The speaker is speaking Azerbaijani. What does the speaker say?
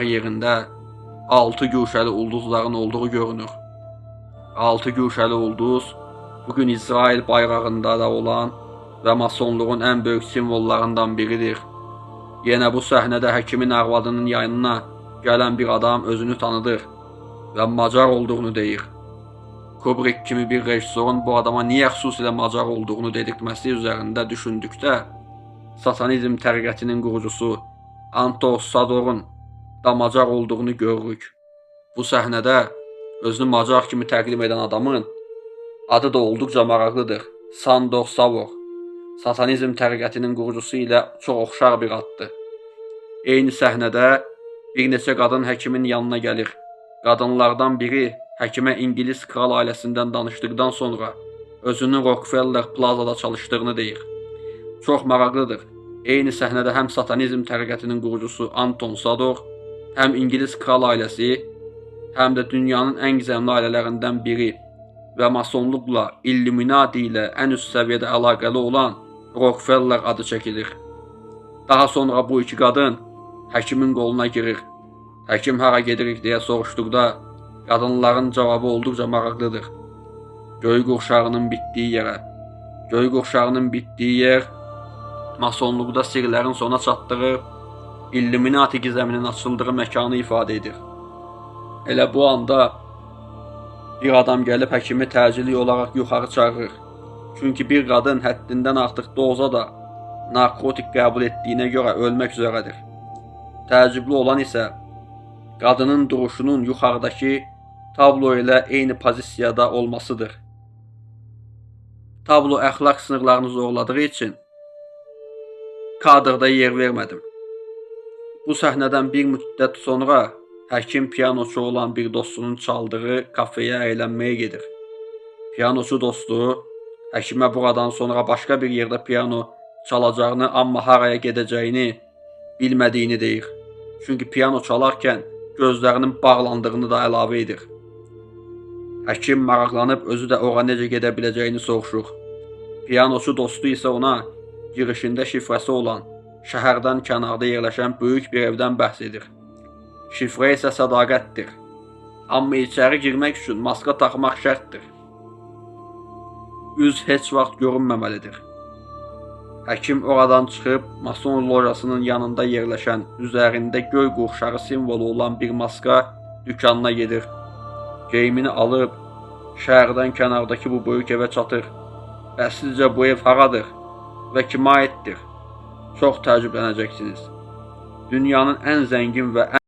yerində 6 güşəli ulduzların olduğu görünür. 6 güşəli ulduz bugün İsrail bayrağında da olan və masonluğun ən böyük simvollarından biridir. Yenə bu səhnədə həkimin arvadının yanına gələn bir adam özünü tanıdır və Macar olduğunu deyir. Kubrick kimi bir rejissorun bu adama niyə xüsusilə Macar olduğunu dedirtməsi üzərində düşündükdə, satanizm təriqətinin qurucusu Anton Sador'un da Macar olduğunu görürük. Bu səhnədə özünü Macar kimi təqdim edən adamın adı da olduqca maraqlıdır. Sandor Savor. Satanizm təriqətinin qurucusu ilə çox oxşar bir addır. Eyni səhnədə bir neçə qadın həkimin yanına gəlir. Qadınlardan biri həkimə İngilis kral ailəsindən danışdıqdan sonra özünün Rockefeller Plaza'da çalışdığını deyir. Çox maraqlıdır. Eyni səhnədə həm satanizm təriqətinin qurucusu Anton Sador, həm İngilis kral ailəsi, həm də dünyanın ən gizemli ailələrindən biri və masonluqla, Illuminati ilə ən üst səviyyədə əlaqəli olan Rockefeller adı çəkilir. Daha sonra bu iki qadın həkimin qoluna girir. Həkim hara gedirik deyə soruşduqda qadınların cavabı olduqca maraqlıdır. Göy qurşağının bitdiyi yerə. Göy qurşağının bitdiyi yer masonluqda sirlərin sona çatdığı, Illuminati gizəminin açıldığı məkanı ifadə edir. Elə bu anda bir adam gəlib həkimi təcili olaraq yuxarı çağırır. Çünki bir qadın həddindən artıq doza da narkotik qəbul etdiyinə görə ölmək üzrədir. Təəccüblü olan isə qadının duruşunun yuxarıdakı tablo ilə eyni pozisiyada olmasıdır. Tablo əxlaq sınırlarını zorladığı üçün kadrda yer vermədim. Bu səhnədən bir müddət sonra həkim piyanoçu olan bir dostunun çaldığı kafeyə əylənməyə gedir. Piyanoçu dostu həkimə buradan sonra başqa bir yerdə piyano çalacağını, amma haraya gedəcəyini bilmədiyini deyir. Çünki piyano çalarkən gözlərinin bağlandığını da əlavə edir. Həkim maraqlanıb özü də ora necə gedə biləcəyini soruşur. Piyanoçu dostu isə ona girişində şifrəsi olan, şəhərdən kənarda yerləşən böyük bir evdən bəhs edir. Şifrə isə sədaqətdir. Amma içəri girmək üçün maska taxmaq şərtdir. Üz heç vaxt görünməməlidir. Həkim oradan çıxıb mason lojasının yanında yerləşən, üzərində göy qurşağı simvolu olan bir maska dükanına gedir. Geyimini alıb şəhərdən kənardakı bu böyük evə çatır. Və sizcə bu ev haradır və kimə aiddir? Çox təəccüblənəcəksiniz. Dünyanın ən zəngin və